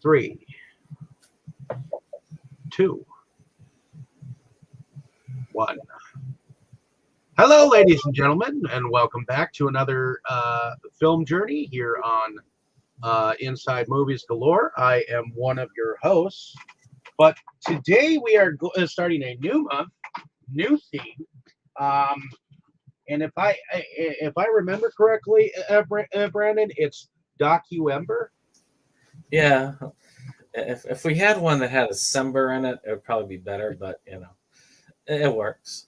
3, 2, 1. Hello, ladies and gentlemen, and welcome back to another film journey here on Inside Movies Galore. I am one of your hosts, but today we are starting a new month, new theme. And if I remember correctly, Brandon, it's Docu-ember. Yeah, if we had one that had a Sember in it, it would probably be better. But you know, it works.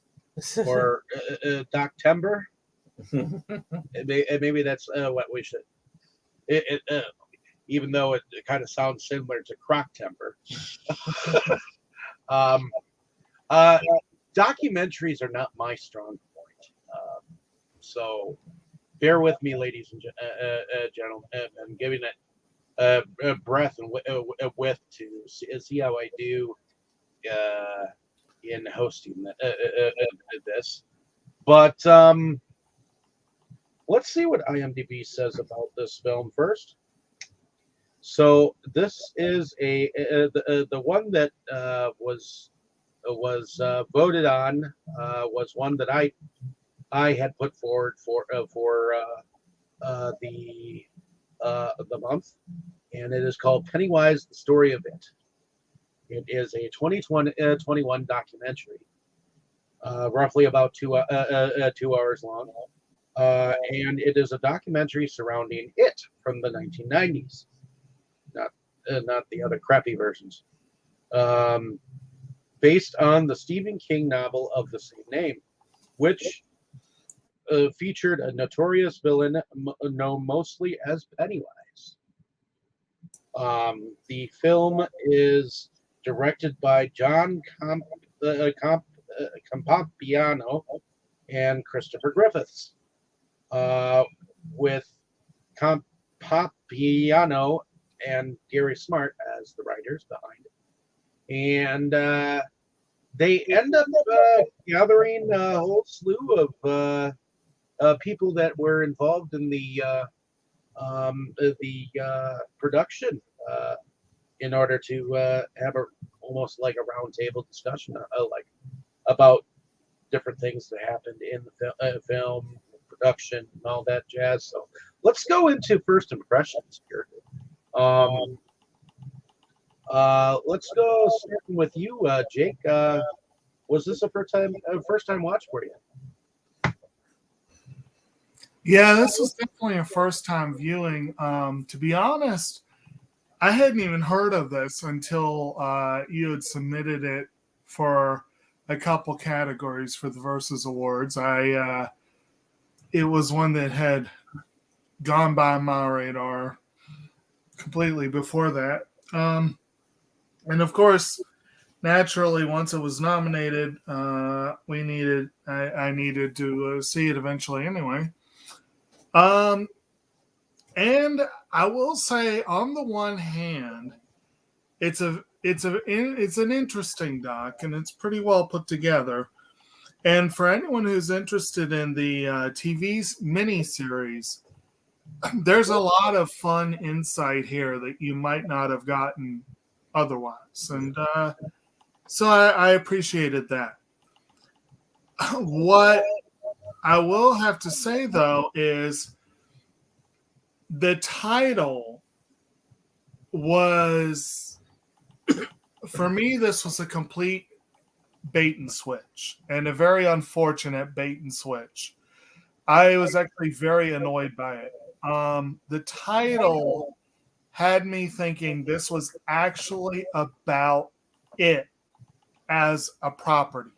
Or Doctember. Maybe that's what we should. Even though it kind of sounds similar to Croctember. Documentaries are not my strong point, so bear with me, ladies and gentlemen. I'm giving it a breath and width to see how I do in hosting this. But let's see what IMDb says about this film first. So this is the one that was voted on was one that I had put forward for the month, and it is called Pennywise: The Story of It. It is a 2021 documentary, roughly about 2 hours long, and it is a documentary surrounding It from the 1990s, not the other crappy versions, based on the Stephen King novel of the same name, which featured a notorious villain known mostly as Pennywise. The film is directed by John Campopiano and Christopher Griffiths, with Campopiano and Gary Smart as the writers behind it. And they end up gathering a whole slew of people that were involved in the production in order to have almost like a roundtable discussion like about different things that happened in the film production and all that jazz. So let's go into first impressions here. Let's go starting with you, Jake. Was this a first time watch for you? Yeah, this was definitely a first time viewing. To be honest, I hadn't even heard of this until you had submitted it for a couple categories for the Versus Awards. It was one that had gone by my radar completely before that. And of course, naturally, once it was nominated, I needed to see it eventually anyway. And I will say, on the one hand, it's an interesting doc, and it's pretty well put together. And for anyone who's interested in the TV miniseries, there's a lot of fun insight here that you might not have gotten otherwise. And so I appreciated that. What I will have to say, though, is the title was, for me, this was a complete bait and switch, and a very unfortunate bait and switch. I was actually very annoyed by it. The title had me thinking this was actually about it as a property.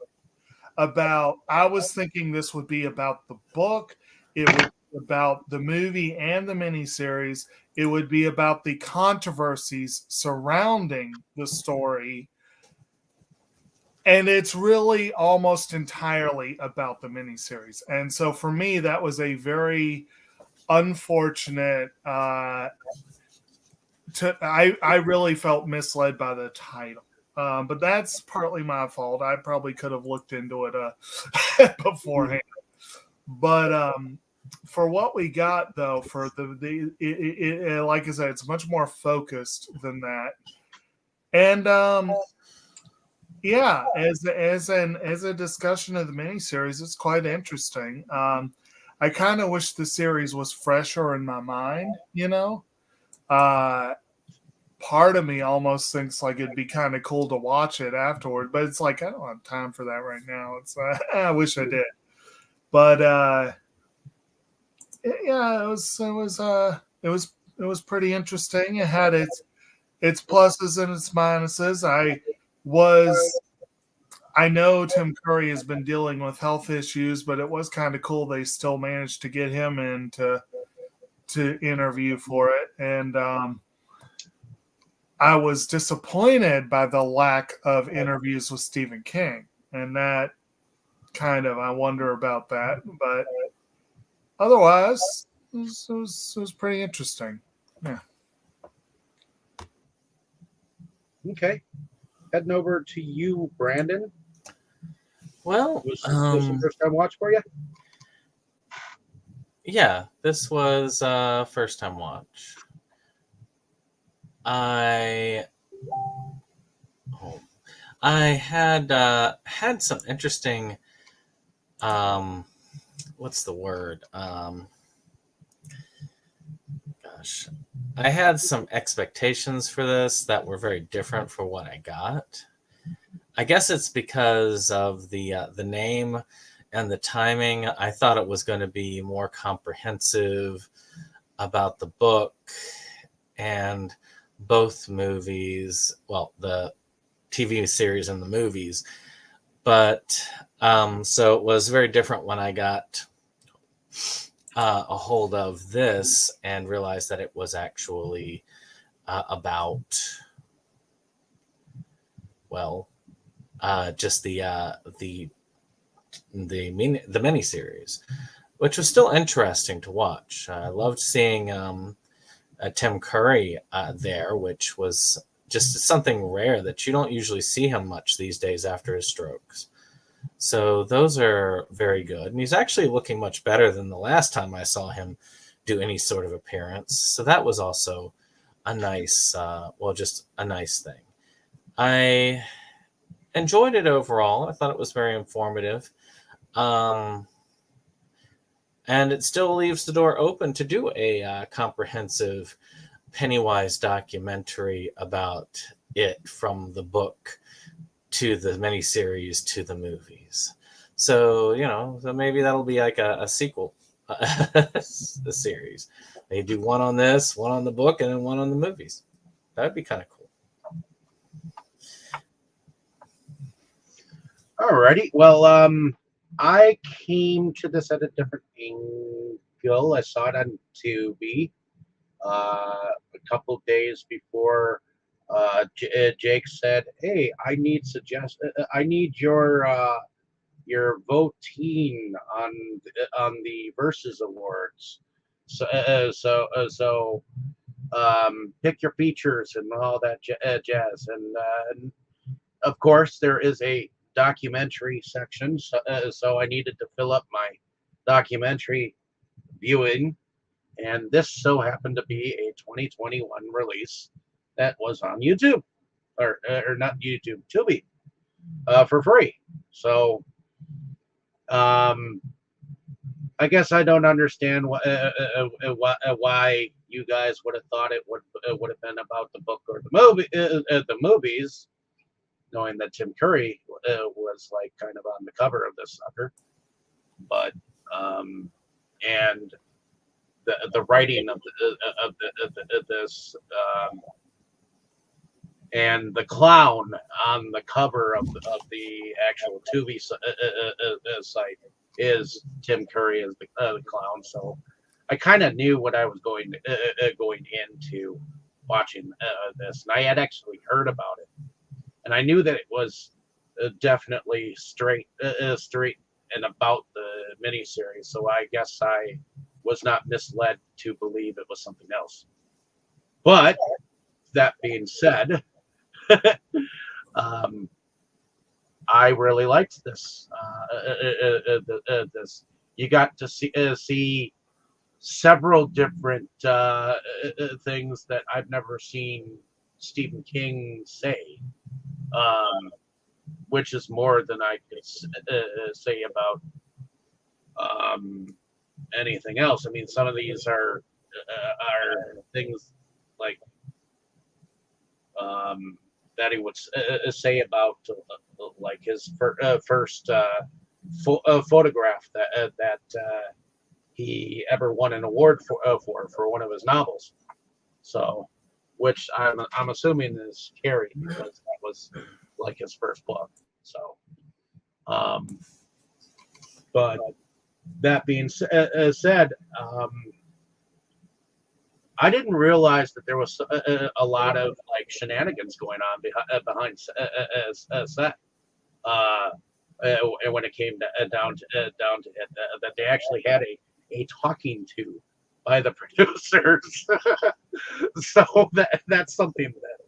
I was thinking this would be about the book. It would be about the movie and the miniseries. It would be about the controversies surrounding the story. And it's really almost entirely about the miniseries. And so for me, that was a very unfortunate. I really felt misled by the title. But that's partly my fault. I probably could have looked into it beforehand. But for what we got though, for like I said, it's much more focused than that. And yeah, as a discussion of the miniseries, it's quite interesting. I kind of wish the series was fresher in my mind, you know. Part of me almost thinks like it'd be kind of cool to watch it afterward, but it's like I don't have time for that right now. It's I wish I did, but yeah, it was pretty interesting. It had its pluses and its minuses. I know Tim Curry has been dealing with health issues, but it was kind of cool they still managed to get him in to interview for it. And I was disappointed by the lack of interviews with Stephen King. And that kind of, I wonder about that. But otherwise, it was pretty interesting. Yeah. Okay. Heading over to you, Brandon. Well, Was this a first time watch for you? Yeah, this was first time watch. I had some interesting what's the word? Gosh. I had some expectations for this that were very different for what I got. I guess it's because of the name and the timing. I thought it was going to be more comprehensive about the book and both movies. Well, the TV series and the movies. But so it was very different when I got a hold of this and realized that it was actually about, well, just the miniseries, which was still interesting to watch. I loved seeing Tim Curry there, which was just something rare that you don't usually see him much these days after his strokes. So those are very good. And he's actually looking much better than the last time I saw him do any sort of appearance. So that was also a nice, just a nice thing. I enjoyed it overall. I thought it was very informative. And it still leaves the door open to do a comprehensive Pennywise documentary about it, from the book to the miniseries to the movies. So, so maybe that'll be like a sequel, a series. They do one on this, one on the book, and then one on the movies. That'd be kind of cool. Alrighty. Well, I came to this at a different angle. I saw it on Tubi a couple days before Jake said, "Hey, I need your voting on the Versus Awards. So pick your features and all that jazz." And of course, there is a documentary section, so I needed to fill up my documentary viewing, and this so happened to be a 2021 release that was on YouTube, or not YouTube, Tubi, for free. So I guess I don't understand why you guys would have thought it would have been about the book or the movies, knowing that Tim Curry was like kind of on the cover of this sucker. But and the writing of this and the clown on the cover of the actual Tubi site is Tim Curry as the clown. So I kind of knew what I was going into watching this, and I had actually heard about it, and I knew that it was definitely straight and about the miniseries. So I guess I was not misled to believe it was something else. But that being said, I really liked this. This you got to see several different things that I've never seen Stephen King say, which is more than I could say about anything else. I mean, some of these are things like that he would say about like his first photograph that he ever won an award for one of his novels. So, which I'm assuming is Carrie, because that was like his first book. So, but that being said, I didn't realize that there was a lot of like shenanigans going on behind set. And when it came down to it, that they actually had a talking to by the producers. So that's something that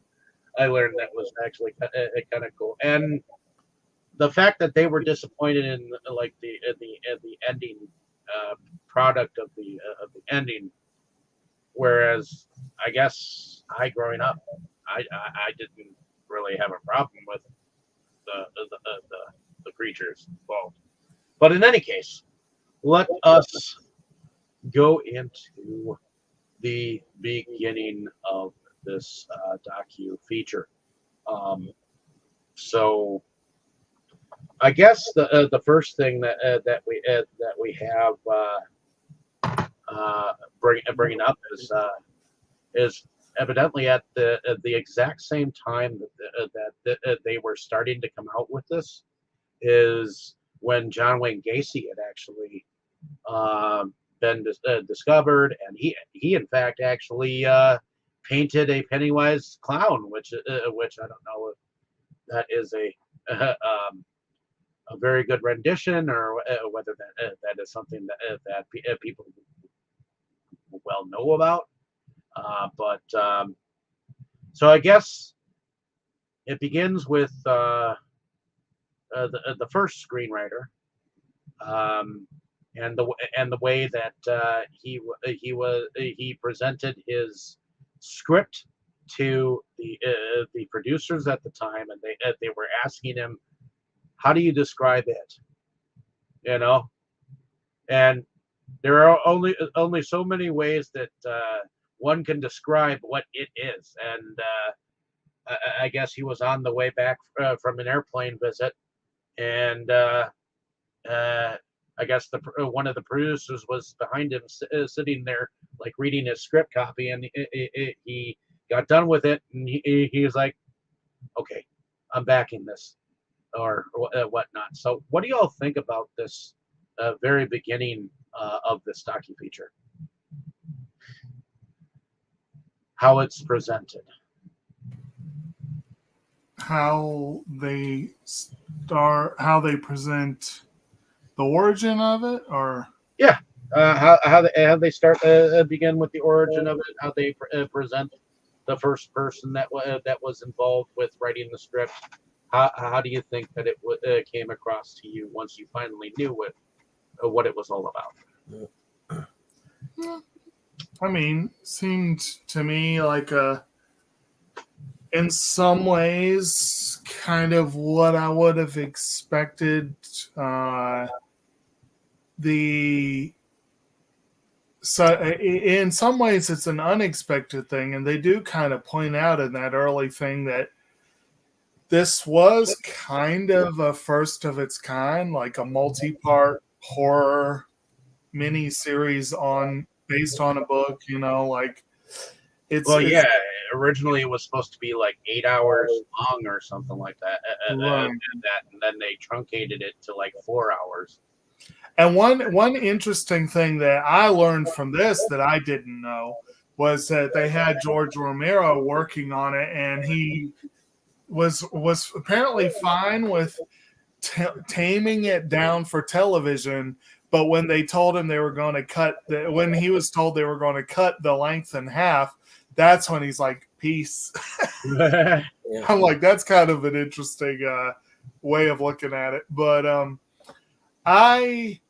I learned that was actually kind of cool. And the fact that they were disappointed in like the ending product of the ending. Whereas I guess growing up, I didn't really have a problem with the creatures involved. But in any case, let us go into the beginning of this docu feature. So I guess the first thing that we have. Bringing up is evidently at the exact same time that they were starting to come out with this is when John Wayne Gacy had actually been discovered, and he in fact actually painted a Pennywise clown, which I don't know if that is a very good rendition or whether that is something that people well know about, but so I guess it begins with the first screenwriter, and the way that he presented his script to the producers at the time, and they were asking him, how do you describe it, and there are only so many ways that one can describe what it is. And I guess he was on the way back from an airplane visit, and I guess one of the producers was behind him, sitting there, like reading his script copy, and he got done with it, and he was like, "Okay, I'm backing this," or whatnot. So, what do y'all think about this very beginning of this docu-feature? How it's presented. How they present the origin of it, or how they start begin with the origin of it, how they present the first person that was involved with writing the script. How do you think that it came across to you once you finally knew what it was all about? I mean, seemed to me like in some ways, kind of what I would have expected. So in some ways, it's an unexpected thing, and they do kind of point out in that early thing that this was kind of a first of its kind, like a multi-part horror mini-series based on a book, like it's originally it was supposed to be like 8 hours long or something like that, right. and then they truncated it to like 4 hours. And one interesting thing that I learned from this that I didn't know was that they had George Romero working on it, and he was apparently fine with taming it down for television. But when they told him they were going to when he was told they were going to cut the length in half, that's when he's like, peace. Yeah. I'm like, that's kind of an interesting way of looking at it. But I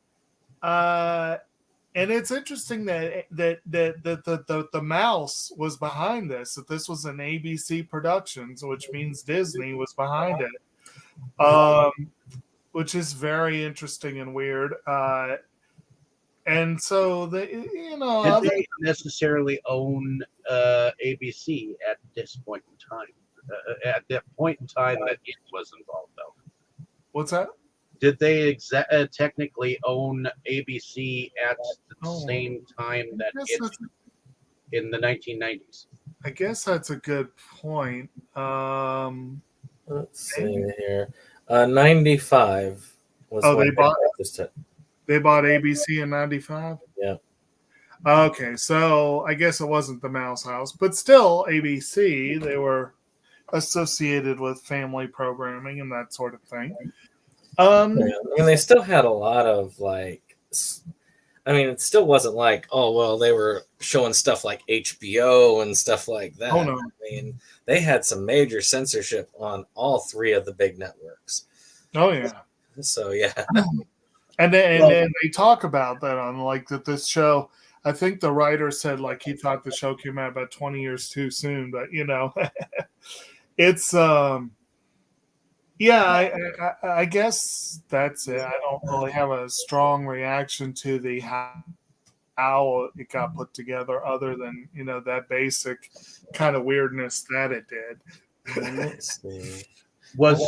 And it's interesting that the mouse was behind this. That this was an ABC Productions, which means Disney was behind it, which is very interesting and weird. And so Did they necessarily own ABC at this point in time? At that point in time that it was involved, though. What's that? Did they technically own ABC at the same time that it in the 1990s? I guess that's a good point. Let's see here. 95 was they bought ABC in 95? Yeah. Okay, so I guess it wasn't the Mouse House, but still ABC. They were associated with family programming and that sort of thing. I mean, they still had a lot of it still wasn't like, oh, well, they were showing stuff like HBO and stuff like that. Oh, no. I mean, they had some major censorship on all three of the big networks. Oh, yeah. So, yeah. And then they talk about that on that this show. I think the writer said he thought the show came out about 20 years too soon, but it's I guess that's it. I don't really have a strong reaction to the how it got put together, other than that basic kind of weirdness that it did. Let's see. Was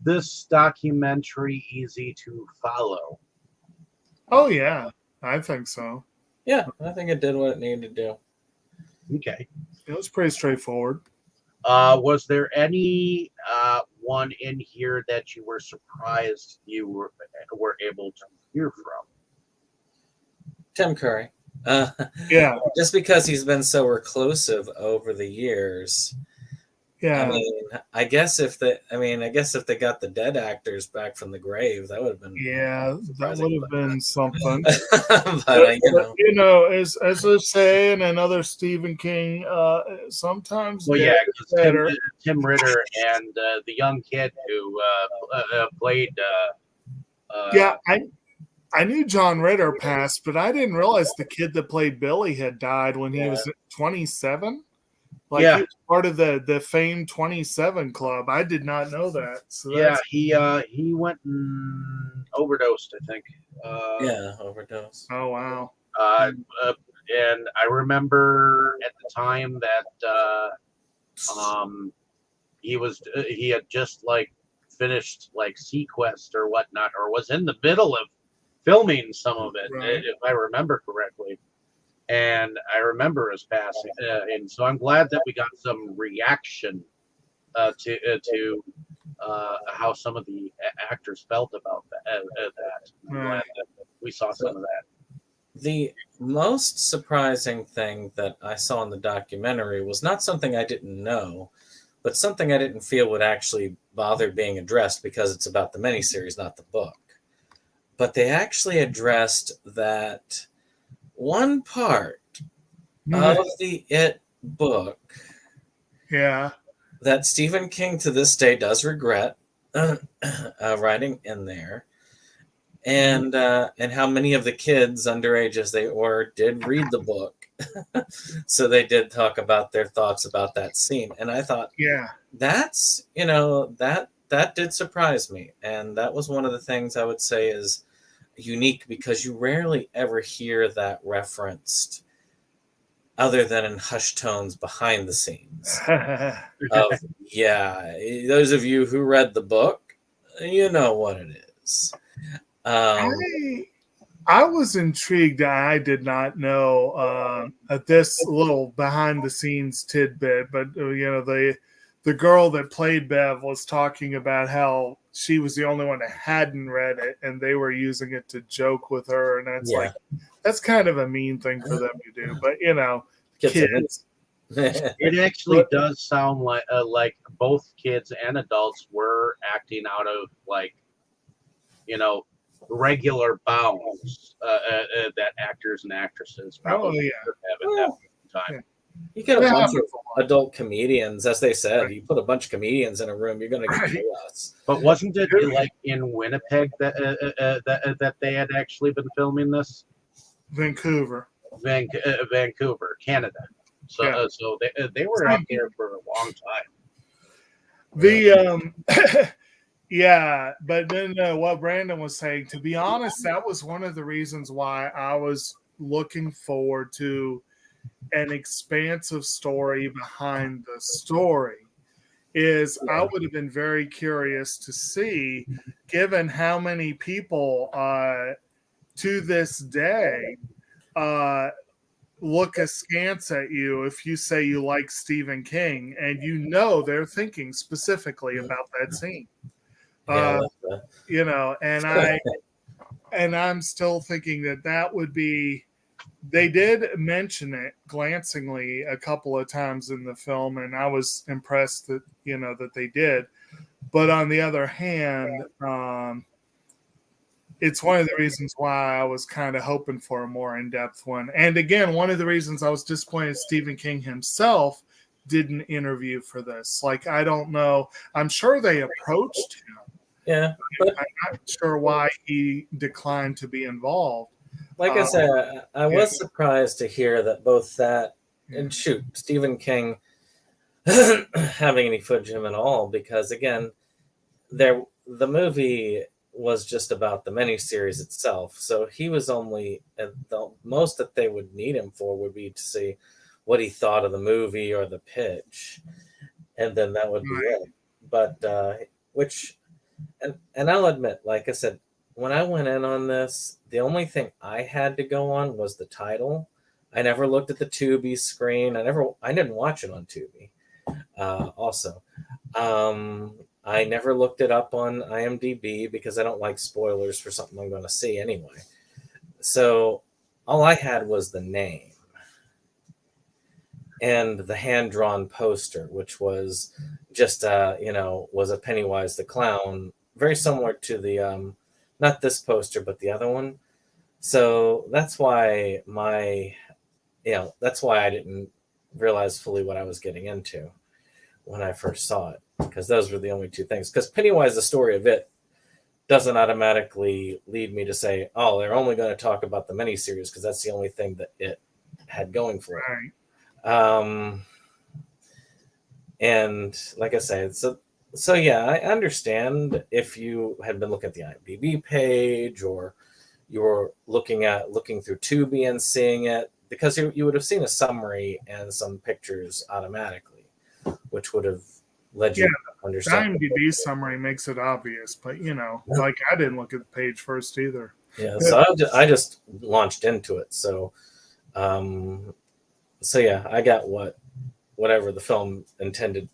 this documentary easy to follow? Oh yeah, I think so. Yeah, I think it did what it needed to do. Okay, it was pretty straightforward. Was there any one in here that you were surprised you were able to hear from? Tim Curry. Yeah. Just because he's been so reclusive over the years. Yeah. I guess if they got the dead actors back from the grave, that would have been that would have been something. but as they say in another Stephen King, sometimes. Well, Tim Ritter and the young kid who played. I knew John Ritter passed, but I didn't realize the kid that played Billy had died when he was 27. He was part of the famed 27 Club. I did not know that. So he went and overdosed, I think. Overdose. Oh wow. And I remember at the time that he had just finished Sequest or whatnot, or was in the middle of filming some of it, right, if I remember correctly. And I remember his passing, and so I'm glad that we got some reaction to how some of the actors felt about that. I'm glad that we saw some of that. The most surprising thing that I saw in the documentary was not something I didn't know, but something I didn't feel would actually bother being addressed because it's about the miniseries, not the book. But they actually addressed that one part of the It book that Stephen King to this day does regret writing in there, and how many of the kids, underage as they were, did read the book. So they did talk about their thoughts about that scene, and I thought, that's that did surprise me, and that was one of the things I would say is unique, because you rarely ever hear that referenced other than in hushed tones behind the scenes. Those of you who read the book, you know what it is. I was intrigued. I did not know this little behind the scenes tidbit, but the girl that played Bev was talking about how she was the only one that hadn't read it, and they were using it to joke with her, and that's kind of a mean thing for them to do. But kids. It actually does sound like both kids and adults were acting out of regular bounds that actors and actresses probably have at that time. You get a Yeah, bunch of adult comedians, as they said. You put a bunch of comedians in a room, you're going to get Right. chaos. But wasn't it like in Winnipeg that they had actually been filming this? Vancouver. Vancouver, Canada. So Yeah. so they were out there for a long time. The yeah, but then what Brandon was saying, to be honest, that was one of the reasons why I was looking forward to an expansive story behind the story. Is I would have been very curious to see, given how many people to this day look askance at you if you say you like Stephen King, and you know they're thinking specifically about that scene. You know, and I'm still thinking that would be. They did mention it glancingly a couple of times in the film, and I was impressed that that they did. But on the other hand, it's one of the reasons why I was kind of hoping for a more in-depth one. And again, one of the reasons I was disappointed Stephen King himself didn't interview for this. Like, I don't know. I'm sure they approached him. Yeah. But I'm not sure why he declined to be involved. Like I said, I was surprised to hear that both that and Stephen King having any footage of him at all, because again, the movie was just about the miniseries itself. So he was only the most that they would need him for would be to see what he thought of the movie or the pitch, and then that would be it. But and I'll admit, like I said, when I went in on this, the only thing I had to go on was the title. I never looked at the Tubi screen. I didn't watch it on Tubi. Also, I never looked it up on IMDb because I don't like spoilers for something I'm going to see anyway. So all I had was the name and the hand-drawn poster, which was just was a Pennywise the Clown, very similar to the not this poster, but the other one. So that's why that's why I didn't realize fully what I was getting into when I first saw it, because those were the only two things. Because Pennywise, the story of it, doesn't automatically lead me to say, oh, they're only going to talk about the miniseries because that's the only thing that it had going for it. Right. And like I say, so yeah, I understand if you had been looking at the IMDb page or you were looking through Tubi and seeing it, because you would have seen a summary and some pictures automatically, which would have led you to understand. The IMDb summary makes it obvious, but like I didn't look at the page first either. Yeah, so I just launched into it. So yeah, I got whatever the film intended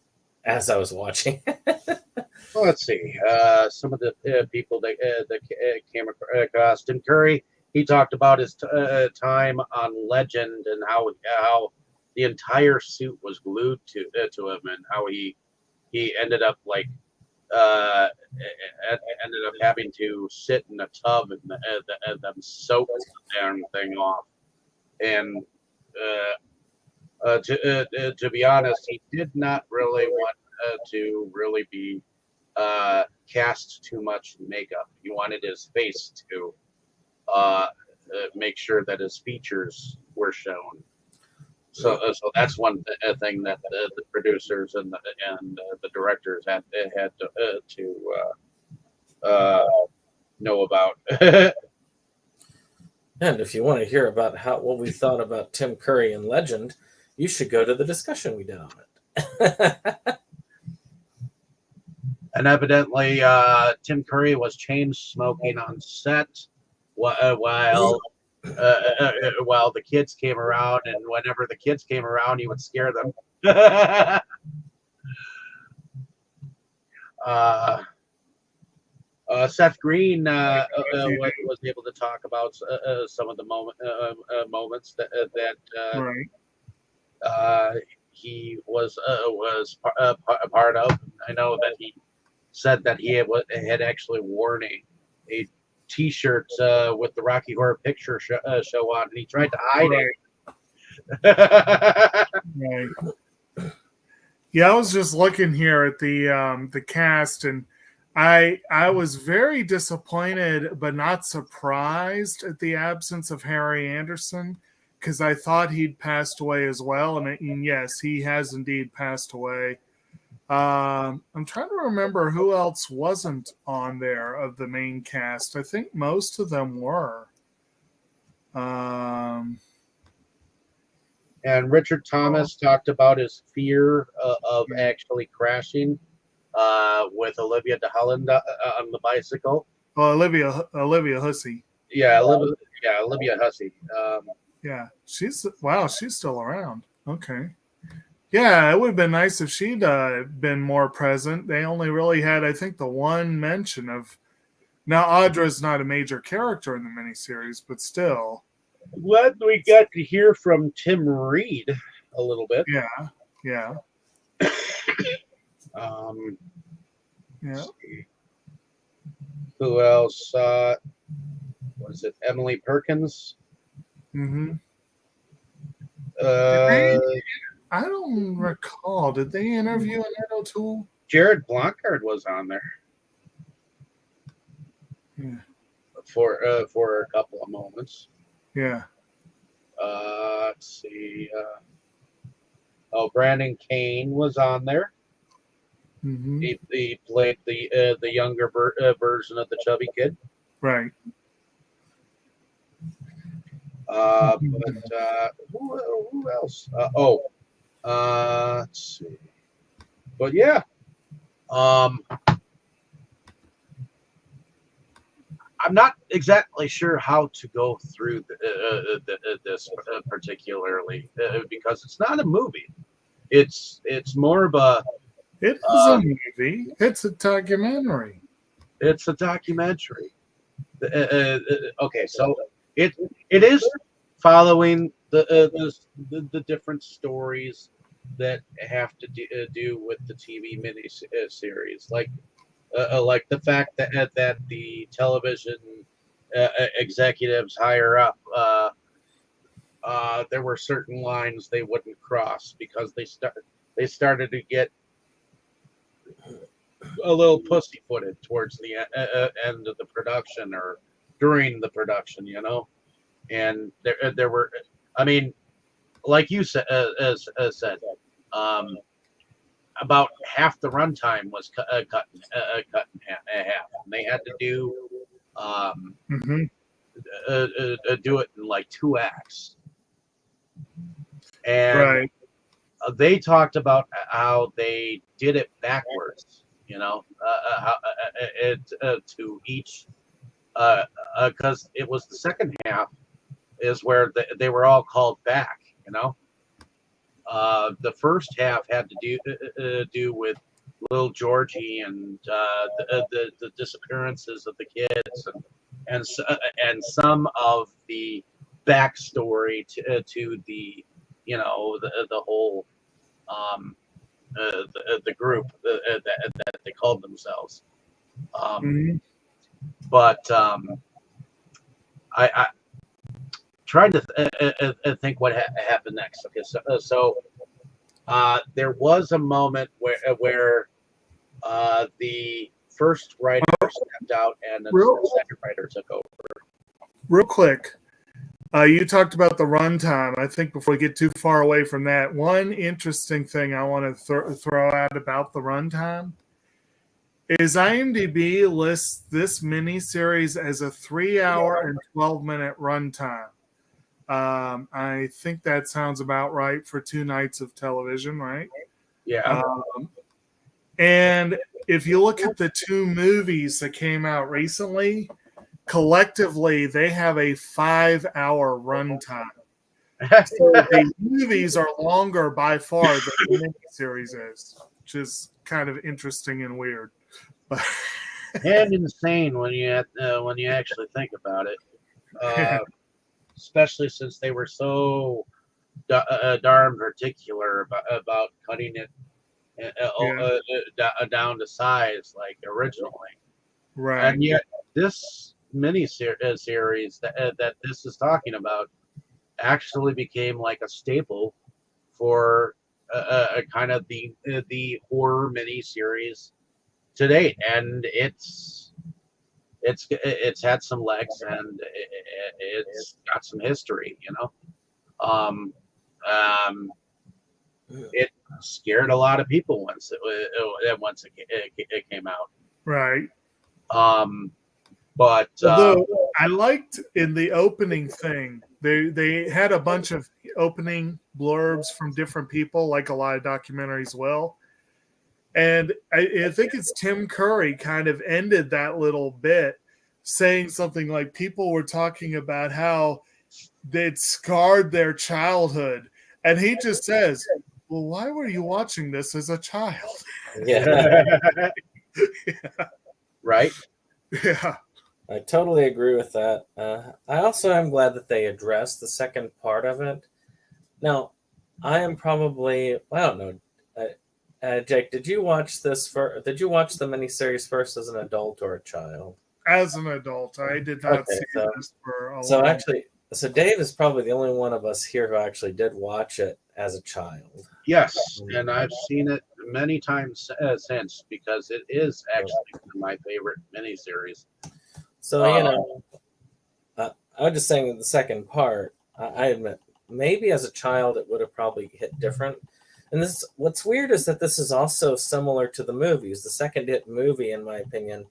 as I was watching. Well, let's see. Some of the people that came across Tim Curry, he talked about his time on Legend and how the entire suit was glued to him, and how he ended up ended up having to sit in a tub and then soak the damn thing off. And to be honest, he did not really want to really be cast too much makeup. He wanted his face to make sure that his features were shown. So that's one thing that the producers and the directors had to know about. And if you want to hear about what we thought about Tim Curry and Legend, you should go to the discussion we did on it. And evidently, Tim Curry was chain smoking on set while the kids came around, and whenever the kids came around, he would scare them. Seth Green was able to talk about some of the moments that he was a part of. I know that he said that he had actually worn a T-shirt with the Rocky Horror Picture Show on, and he tried to hide it. Right. Yeah, I was just looking here at the cast, and I was very disappointed, but not surprised at the absence of Harry Anderson, because I thought he'd passed away as well, and yes, he has indeed passed away. I'm trying to remember who else wasn't on there of the main cast. I think most of them were. And Richard Thomas talked about his fear of actually crashing with Olivia de Holland on the bicycle. Well, Olivia Hussey. Yeah, Olivia Hussey. Yeah, she's still around. Okay. Yeah, it would have been nice if she'd been more present. They only really had, I think, the one mention of. Now, Audra's not a major character in the miniseries, but still. Glad we got to hear from Tim Reed a little bit. Yeah. Yeah. Who else? Was it Emily Perkins? Mm-hmm. I don't recall. Did they interview Annette O'Toole? Jared Blancard was on there. Yeah. For a couple of moments. Yeah. Let's see. Brandon Kane was on there. Mm-hmm. He played the younger version of the chubby kid. Right. But who else? Let's see. But yeah. I'm not exactly sure how to go through this particularly because it's not a movie. It's more of a. It is a movie. It's a documentary. It's a documentary. Okay, so it is following the different stories that have to do with the TV mini series, like the fact that the television executives higher up, there were certain lines they wouldn't cross because they started to get a little pussyfooted towards the end of the production or during the production, and there were, I mean, like you said, about half the runtime was cut in half. And they had to do do it in like 2 acts, and right. They talked about how they did it backwards, how to each, because it was the second half is where they were all called back, The first half had to do with little Georgie and the disappearances of the kids and some of the backstory to the the whole the group that they called themselves. But I tried to think what happened next. Okay, so there was a moment where the first writer stepped out and the second writer took over. Real quick, you talked about the runtime. I think before we get too far away from that, one interesting thing I want to throw out about the runtime is IMDb lists this miniseries as a 3-hour and 12-minute runtime. I think that sounds about right for 2 nights of television, right? Yeah. And if you look at the 2 movies that came out recently, collectively they have a 5-hour runtime. So the movies are longer by far than the miniseries is, which is kind of interesting and weird. And insane when you actually think about it. Especially since they were so darn particular about cutting it down to size like originally. Right. And yet this mini series that this is talking about actually became like a staple for kind of the horror miniseries to date, and it's had some legs, and it's got some history, you know. Um, um, it scared a lot of people once it came out. Right. But Although I liked in the opening thing, they had a bunch of opening blurbs from different people, like a lot of documentaries will. And I think it's Tim Curry kind of ended that little bit saying something like people were talking about how they'd scarred their childhood. And he just says, well, why were you watching this as a child? Yeah. Yeah. Right? Yeah. I totally agree with that. I also am glad that they addressed the second part of it. Now, I am probably, I don't know, Jake, did you watch this did you watch the miniseries first as an adult or a child? As an adult, I did not see this for a long time. So Dave is probably the only one of us here who actually did watch it as a child. Yes, and I've seen it many times since, because it is actually my favorite miniseries. So, you know, I was just saying the second part, I admit, maybe as a child it would have probably hit different. And this, what's weird is that this is also similar to the movies. The second hit movie, in my opinion,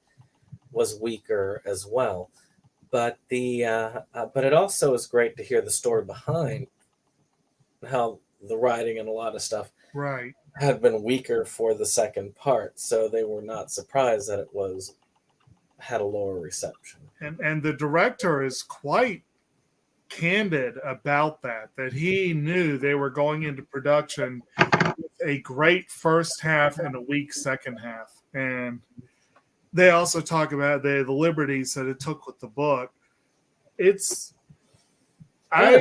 was weaker as well. But but it also is great to hear the story behind how the writing and a lot of stuff had been weaker for the second part. So they were not surprised that it had a lower reception. And the director is quite candid about that he knew they were going into production with a great first half and a weak second half. And they also talk about the liberties that it took with the book. I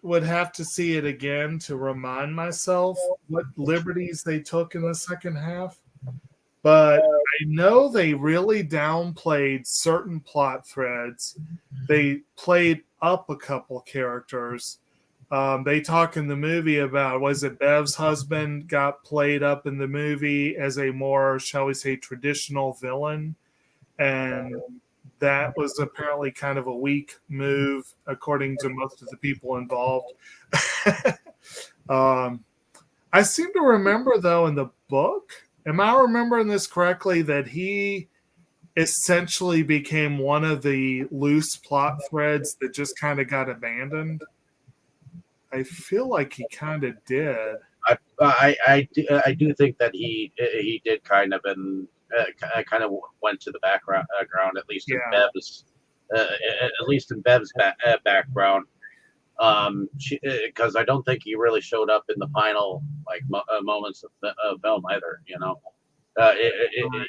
would have to see it again to remind myself what liberties they took in the second half. But I know they really downplayed certain plot threads. They played up a couple characters. They talk in the movie about, was it Bev's husband got played up in the movie as a more, shall we say, traditional villain. And that was apparently kind of a weak move, according to most of the people involved. I seem to remember, though, in the book, am I remembering this correctly, that he essentially became one of the loose plot threads that just kind of got abandoned? I feel like he kind of did. I do think that he did kind of, and kind of went to the background, at least in Bev's, background. Because I don't think he really showed up in the final moments of film either. You know,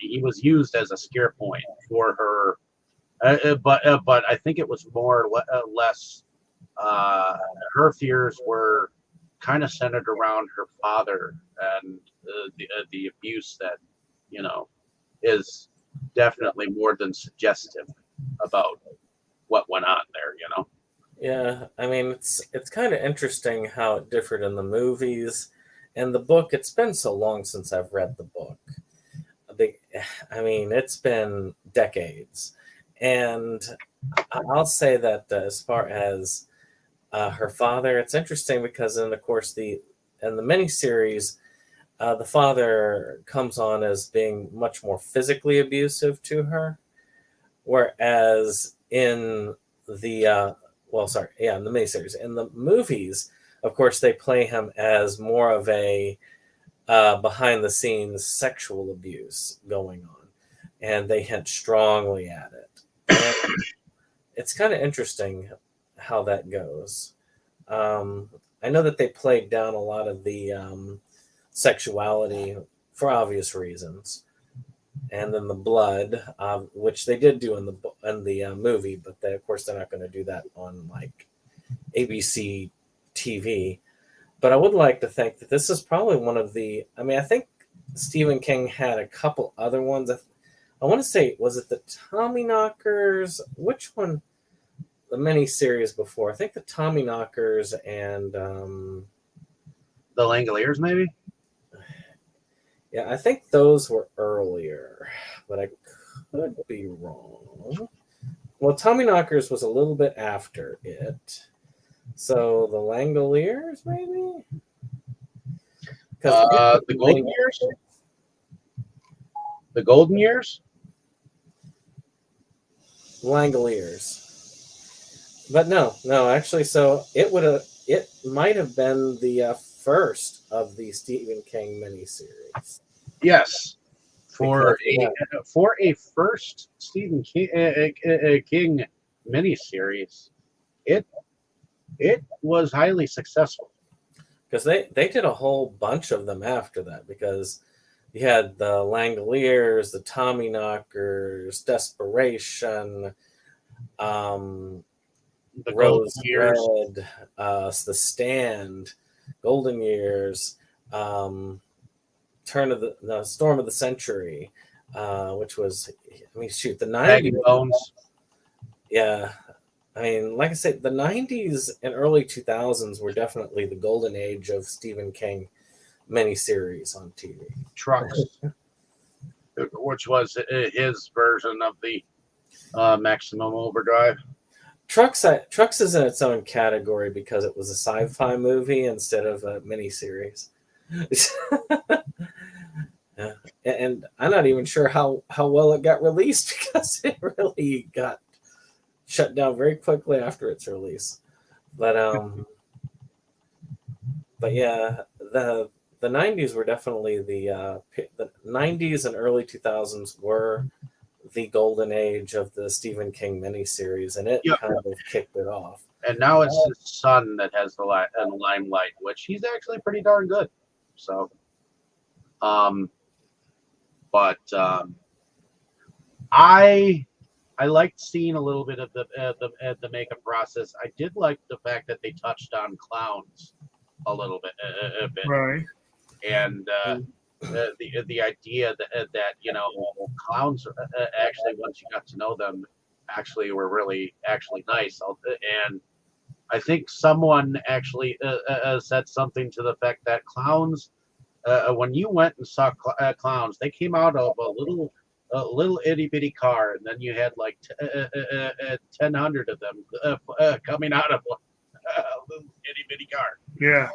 he was used as a scare point for her, but I think it was more or less. Her fears were kind of centered around her father and the abuse that, you know, is definitely more than suggestive about what went on there, you know. Yeah, I mean, it's kind of interesting how it differed in the movies and the book. It's been so long since I've read the book. I mean, it's been decades, and I'll say that as far as her father, it's interesting because, in the miniseries, the father comes on as being much more physically abusive to her, whereas in the in the miniseries, in the movies, of course, they play him as more of a behind the scenes sexual abuse going on, and they hint strongly at it. And it's kind of interesting how that goes. I know that they played down a lot of the sexuality for obvious reasons, and then the blood, which they did do in the movie, but of course they're not going to do that on like ABC TV. But I would like to think that this is probably one of the. I mean, I think Stephen King had a couple other ones. I want to say, was it the Tommyknockers? Which one? the miniseries before. I think the Tommyknockers and The Langoliers, maybe. yeah, I think those were earlier, but I could be wrong. Well, Tommyknockers was a little bit after it, so the Langoliers, maybe. The Golden Years. The Golden Years. Langoliers. But no, actually, so it might have been the first of the Stephen King miniseries. Yes, for a first Stephen King miniseries, it was highly successful. Because they did a whole bunch of them after that, because you had the Langoliers, the Tommyknockers, Desperation, The Rose Golden Years. Red, The Stand, Golden Years, Storm of the Century, which was, I mean, shoot, the 90s. Bag and Bones. Yeah. I mean, like I said, the 90s and early 2000s were definitely the golden age of Stephen King miniseries on TV. Trucks, which was his version of the Maximum Overdrive. Trucks is in its own category because it was a sci-fi movie instead of a miniseries. Yeah. And I'm not even sure how well it got released, because it really got shut down very quickly after its release. But yeah, the 90s were definitely the 90s and early 2000s were the golden age of the Stephen King miniseries, and it kind of kicked it off. And now it's his son that has the limelight, which he's actually pretty darn good. So, I liked seeing a little bit of the makeup process. I did like the fact that they touched on clowns a little bit, Right. and the idea that clowns actually, once you got to know them, actually were really nice. And I think someone actually said something to the fact that clowns, when you went and saw clowns, they came out of a little itty bitty car, and then you had like 1,000 of them coming out of a little itty bitty car. Yeah.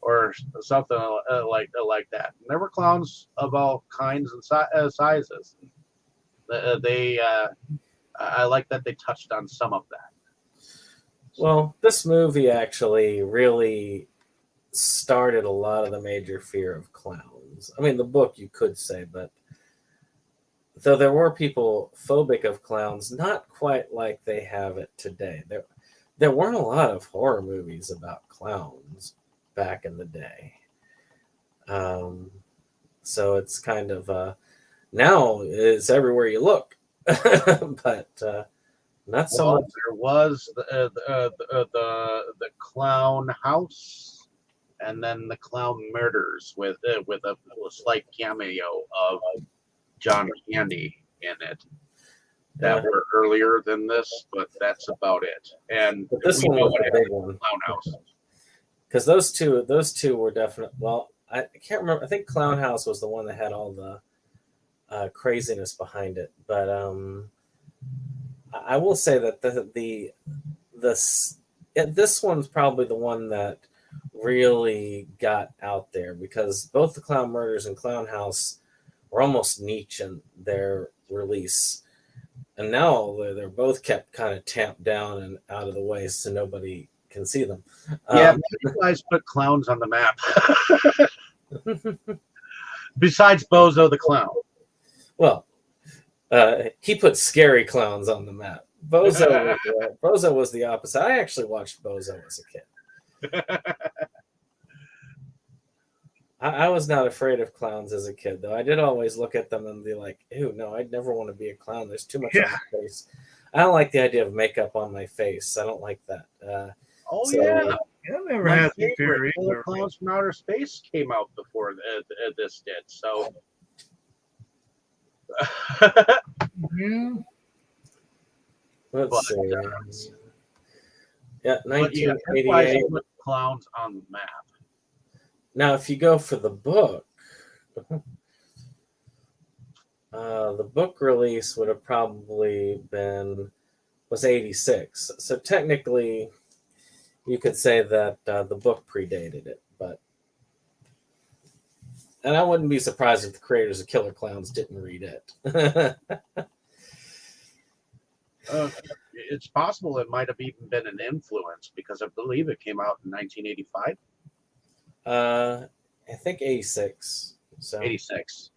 Or something like that. And there were clowns of all kinds and sizes. I like that they touched on some of that. Well, this movie actually really started a lot of the major fear of clowns. I mean, the book you could say, but though there were people phobic of clowns, not quite like they have it today. There weren't a lot of horror movies about clowns back in the day. So it's kind of now it's everywhere you look, but not so much. There was the clown house, and then the clown murders with a slight cameo of John Candy in it. That were earlier than this, but that's about it. And but this one was a big one. Clown house. Because those two were definite. Well, I can't remember. I think Clown House was the one that had all the craziness behind it. But I will say that this one's probably the one that really got out there, because both the Clown Murders and Clown House were almost niche in their release, and now they're both kept kind of tamped down and out of the way so nobody can see them. Yeah, Pennywise put clowns on the map. Besides Bozo the Clown. Well, he put scary clowns on the map. Bozo was the opposite. I actually watched Bozo as a kid. I was not afraid of clowns as a kid, though. I did always look at them and be like, ew, no, I'd never want to be a clown. There's too much on my face. I don't like the idea of makeup on my face. I don't like that. Yeah. I never had the theory. The Clowns from Outer Space came out before this did, so. Yeah. But, Let's see. Yeah, but yeah, Pennywise 1988. put clowns on the map. Now, if you go for the book, the book release would have probably was 86. So technically, you could say that the book predated it, and I wouldn't be surprised if the creators of Killer Clowns didn't read it. It's possible it might have even been an influence because I believe it came out in 1985. I think 86. So 86.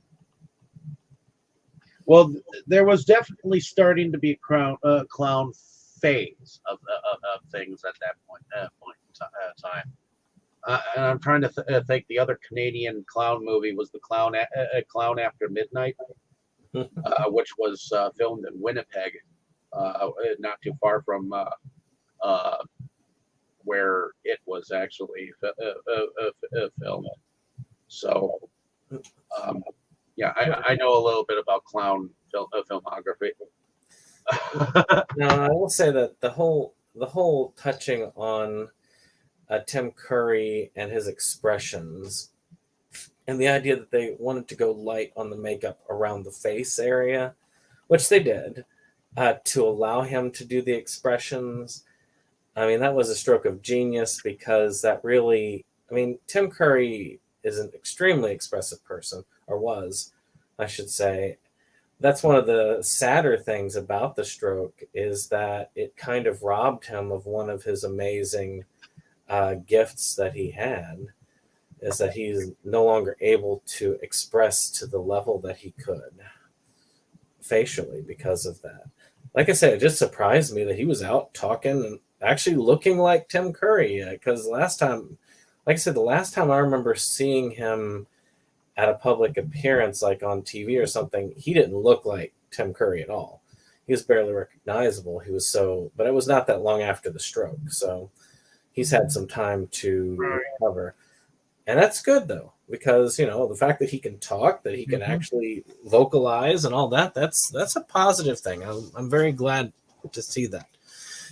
Well, there was definitely starting to be a clown phase of things at that point in time. And I'm trying to think. The other Canadian clown movie was the Clown After Midnight, which was filmed in Winnipeg, not too far from where it was actually filmed. So, yeah, I know a little bit about clown filmography. now I will say that the whole touching on Tim Curry and his expressions, and the idea that they wanted to go light on the makeup around the face area, which they did, to allow him to do the expressions. I mean, that was a stroke of genius because that really, I mean, Tim Curry is an extremely expressive person, or was, I should say. That's one of the sadder things about the stroke is that it kind of robbed him of one of his amazing gifts that he had, is that he's no longer able to express to the level that he could facially because of that. Like I said, it just surprised me that he was out talking and actually looking like Tim Curry. Because last time, like I said, the last time I remember seeing him at a public appearance, like on TV or something, he didn't look like Tim Curry at all. He was barely recognizable. But it was not that long after the stroke. So he's had some time to recover. And that's good, though, because, the fact that he can talk, that he can actually vocalize and all that, that's a positive thing. I'm very glad to see that.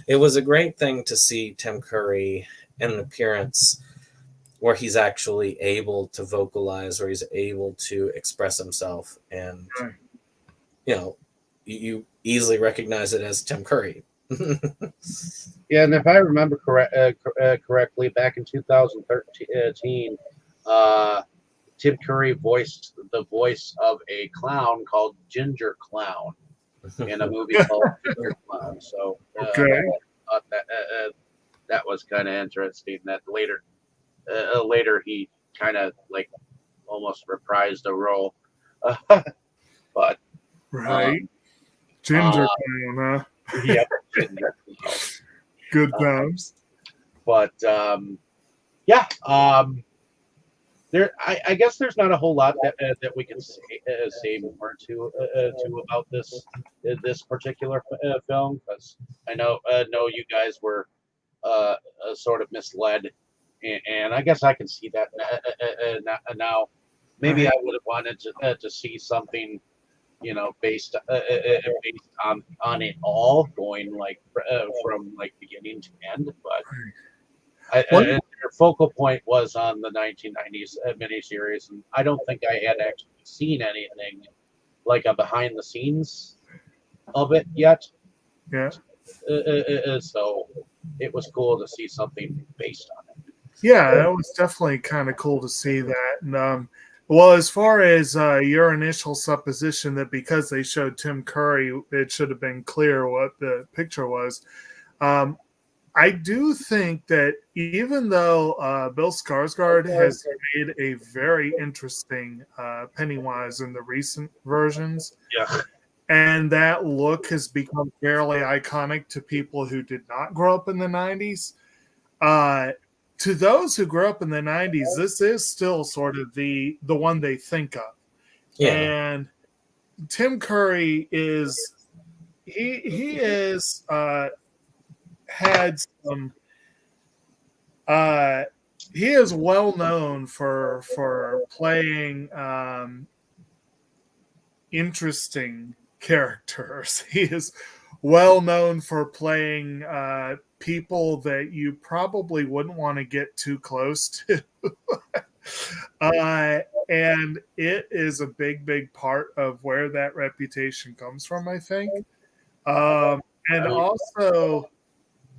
It was a great thing to see Tim Curry in an appearance where he's actually able to vocalize, where he's able to express himself. And, you easily recognize it as Tim Curry. Yeah, and if I remember correctly, back in 2013, Tim Curry voiced the voice of a clown called Ginger Clown in a movie called Ginger Clown. So that was kind of interesting. That later he kind of like almost reprised a role, but Ginger Clown, huh? Yeah, good times. But yeah, I guess there's not a whole lot that we can say more to about this particular film, because I know you guys were sort of misled, and I guess I can see that now. Maybe I would have wanted to see something, based on it all, going like from like beginning to end, but their focal point was on the 1990s miniseries, and I don't think I had actually seen anything like a behind the scenes of it yet. Yeah. So it was cool to see something based on it. Yeah, that was definitely kind of cool to see that. And well, as far as your initial supposition that because they showed Tim Curry, it should have been clear what the picture was. I do think that even though Bill Skarsgård has made a very interesting Pennywise in the recent versions, and that look has become fairly iconic to people who did not grow up in the 90s, to those who grew up in the 90s, this is still sort of the one they think of. Yeah. And Tim Curry is he is had some he is well known for playing interesting characters. He is well known for playing people that you probably wouldn't want to get too close to. And it is a big part of where that reputation comes from, I think. And also,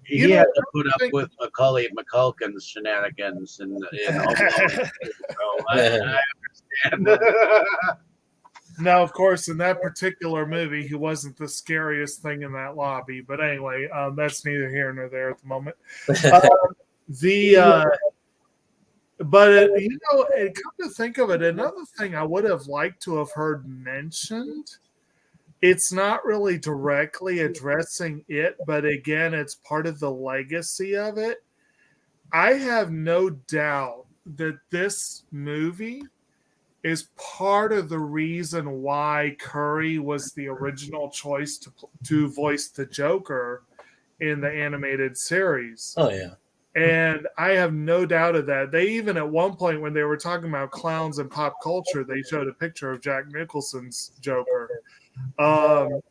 he had to put up with Macaulay McCulkin's shenanigans in Home Alone. So I understand. Now, of course, in that particular movie, he wasn't the scariest thing in that lobby. But anyway, that's neither here nor there at the moment. Come to think of it, another thing I would have liked to have heard mentioned. It's not really directly addressing it, but again, it's part of the legacy of it. I have no doubt that this movie is part of the reason why Curry was the original choice to voice the Joker in the animated series. Oh, yeah. And I have no doubt of that. They even at one point when they were talking about clowns and pop culture, they showed a picture of Jack Nicholson's Joker. And,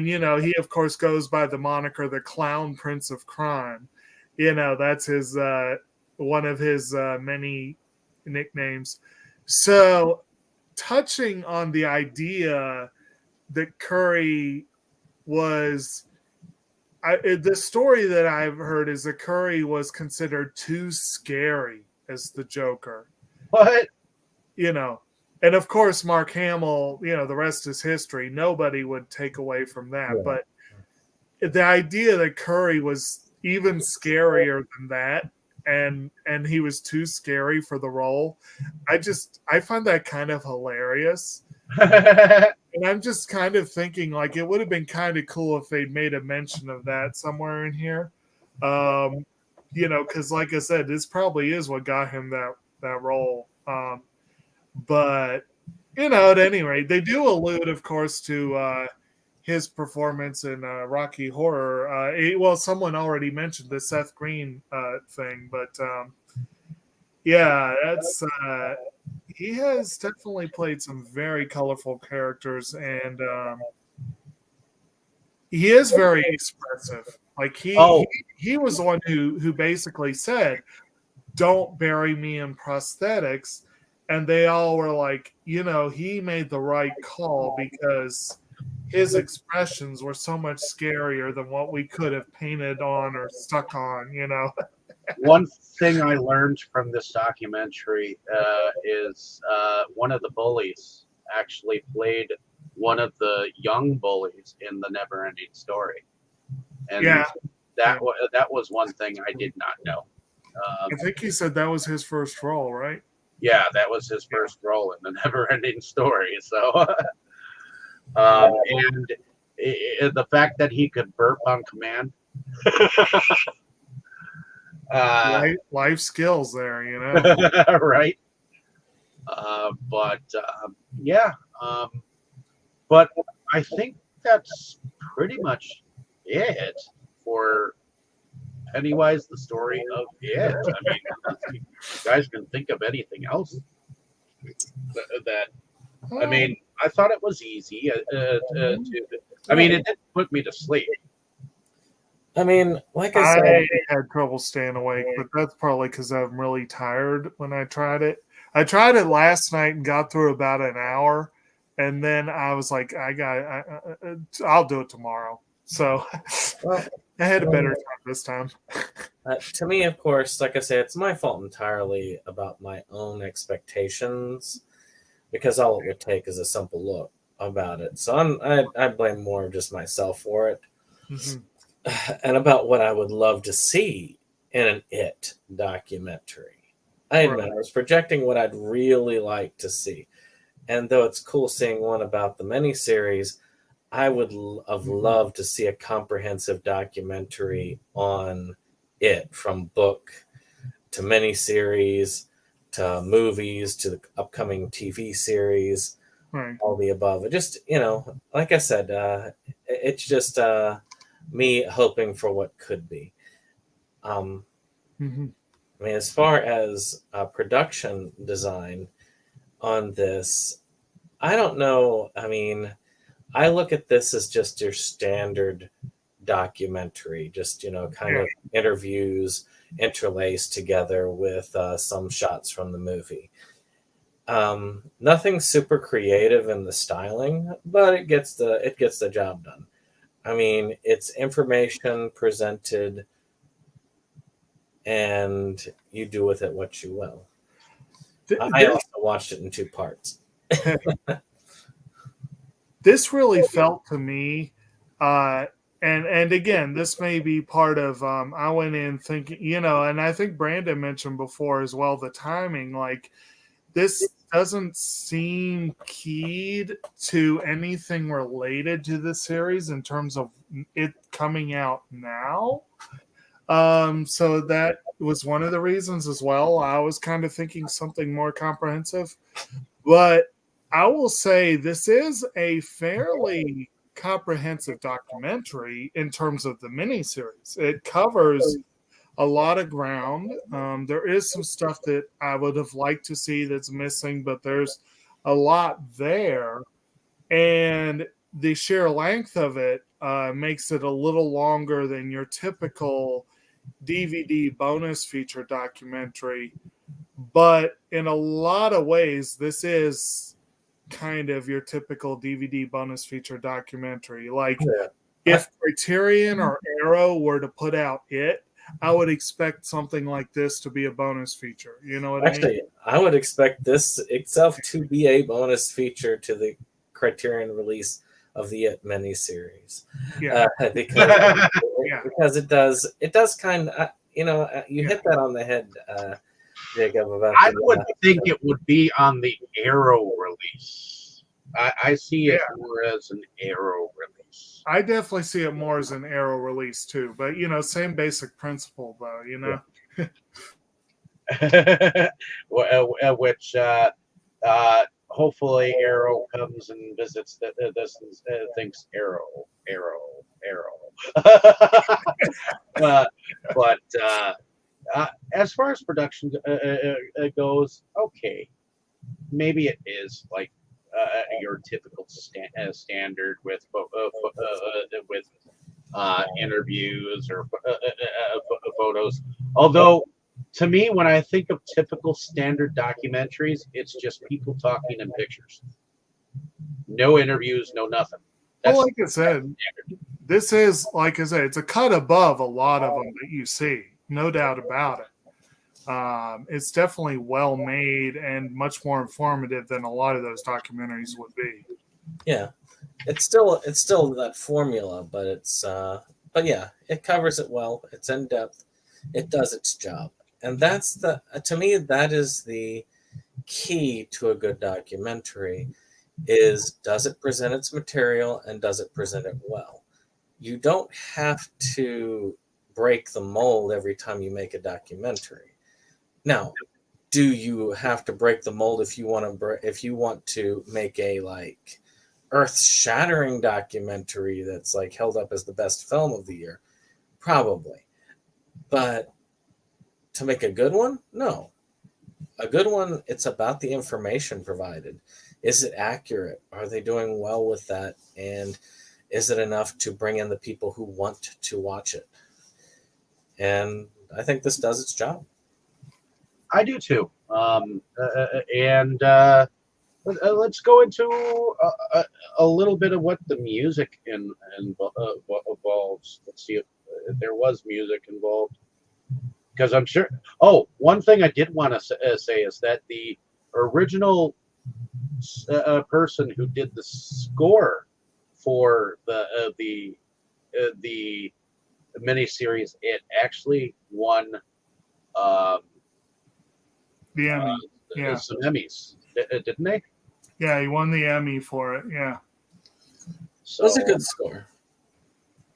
he, of course, goes by the moniker the Clown Prince of Crime. That's his one of his many nicknames. So, touching on the idea that Curry was, the story that I've heard is that Curry was considered too scary as the Joker. What? And of course, Mark Hamill, the rest is history. Nobody would take away from that. Yeah. But the idea that Curry was even scarier than that, and he was too scary for the role, I find that kind of hilarious. And I'm just kind of thinking, like, it would have been kind of cool if they'd made a mention of that somewhere in here. Because like I said, this probably is what got him that role. But, at any rate, they do allude, of course, to his performance in Rocky Horror. Someone already mentioned the Seth Green thing, but that's he has definitely played some very colorful characters, and he is very expressive. Like he was the one who basically said, "Don't bury me in prosthetics." And they all were like, he made the right call because his expressions were so much scarier than what we could have painted on or stuck on, One thing I learned from this documentary is one of the bullies actually played one of the young bullies in the Neverending Story. And that was one thing I did not know. I think he said that was his first role, right? Yeah, that was his first role in the Never-Ending Story. So, and the fact that he could burp on command, life skills there, right? But I think that's pretty much it for Pennywise, the story of it. I mean, you guys can think of anything else that I thought it was easy. It didn't put me to sleep. I mean, like I said, I had trouble staying awake, but that's probably because I'm really tired when I tried it. I tried it last night and got through about an hour, and then I was like, I'll do it tomorrow. So I had a better time this time. To me, of course, like I say, it's my fault entirely about my own expectations, because all it would take is a simple look about it. So I blame more of just myself for it. Mm-hmm. And about what I would love to see in an It documentary. I admit, I was projecting what I'd really like to see. And though it's cool seeing one about the miniseries, I would have loved to see a comprehensive documentary on It, from book to miniseries to movies to the upcoming TV series, all the above. It just, like I said, it's just me hoping for what could be. I mean, as far as production design on this, I don't know. I mean, I look at this as just your standard documentary, just, kind of interviews interlaced together with some shots from the movie. Nothing super creative in the styling, but it gets the job done. I mean, it's information presented, and you do with it what you will. I also watched it in 2 parts. This really felt to me, and again, this may be part of. I went in thinking, and I think Brandon mentioned before as well, the timing. Like, this doesn't seem keyed to anything related to the series in terms of it coming out now. So that was one of the reasons as well. I was kind of thinking something more comprehensive, but I will say this is a fairly comprehensive documentary in terms of the miniseries. It covers a lot of ground. There is some stuff that I would have liked to see that's missing, but there's a lot there. And the sheer length of it makes it a little longer than your typical DVD bonus feature documentary. But in a lot of ways, this is kind of your typical DVD bonus feature documentary. Like, if Criterion or Arrow were to put out it, I would expect something like this to be a bonus feature. You know what I mean? I would expect this itself to be a bonus feature to the Criterion release of the It miniseries. Because it does kind of, you hit that on the head, Jacob. About I would think it would be on the Arrow release. I see it more as an Arrow release. I definitely see it more as an Arrow release too, but same basic principle though, Which hopefully Arrow comes and visits this and thinks Arrow. But as far as production goes, okay, maybe it is like your typical standard with interviews or photos. Although, to me, when I think of typical standard documentaries, it's just people talking in pictures. No interviews, no nothing. Well, like I said, this is, like I said, it's a cut above a lot of them that you see. No doubt about it. It's definitely well made and much more informative than a lot of those documentaries would be. Yeah, it's still that formula, but it covers it well. It's in depth. It does its job, and that's to me, that is the key to a good documentary. Is, does it present its material and does it present it well? You don't have to break the mold every time you make a documentary. Now, do you have to break the mold if you want to make a like earth-shattering documentary that's like held up as the best film of the year? Probably. But to make a good one? No. A good one, it's about the information provided. Is it accurate? Are they doing well with that? And is it enough to bring in the people who want to watch it? And I think this does its job. I do too. Let's go into a little bit of what the music involves. Let's see if there was music involved. Because I'm sure. Oh, one thing I did want to say is that the original person who did the score for the miniseries, it actually won the Emmy. Some Emmys, didn't they? Yeah, he won the Emmy for it. Yeah, so that's a good score.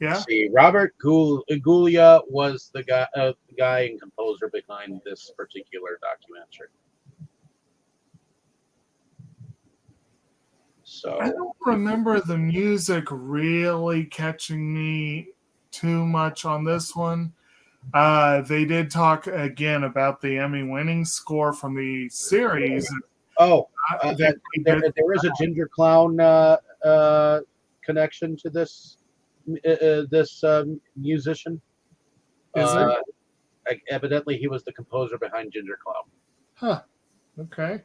Yeah. See, Robert Gulia was the guy and composer behind this particular documentary. So I don't remember the music really catching me too much on this one. They did talk again about the Emmy-winning score from the series. Oh, there is a Ginger Clown connection to this musician. Is there? Evidently, he was the composer behind Ginger Huh. Okay.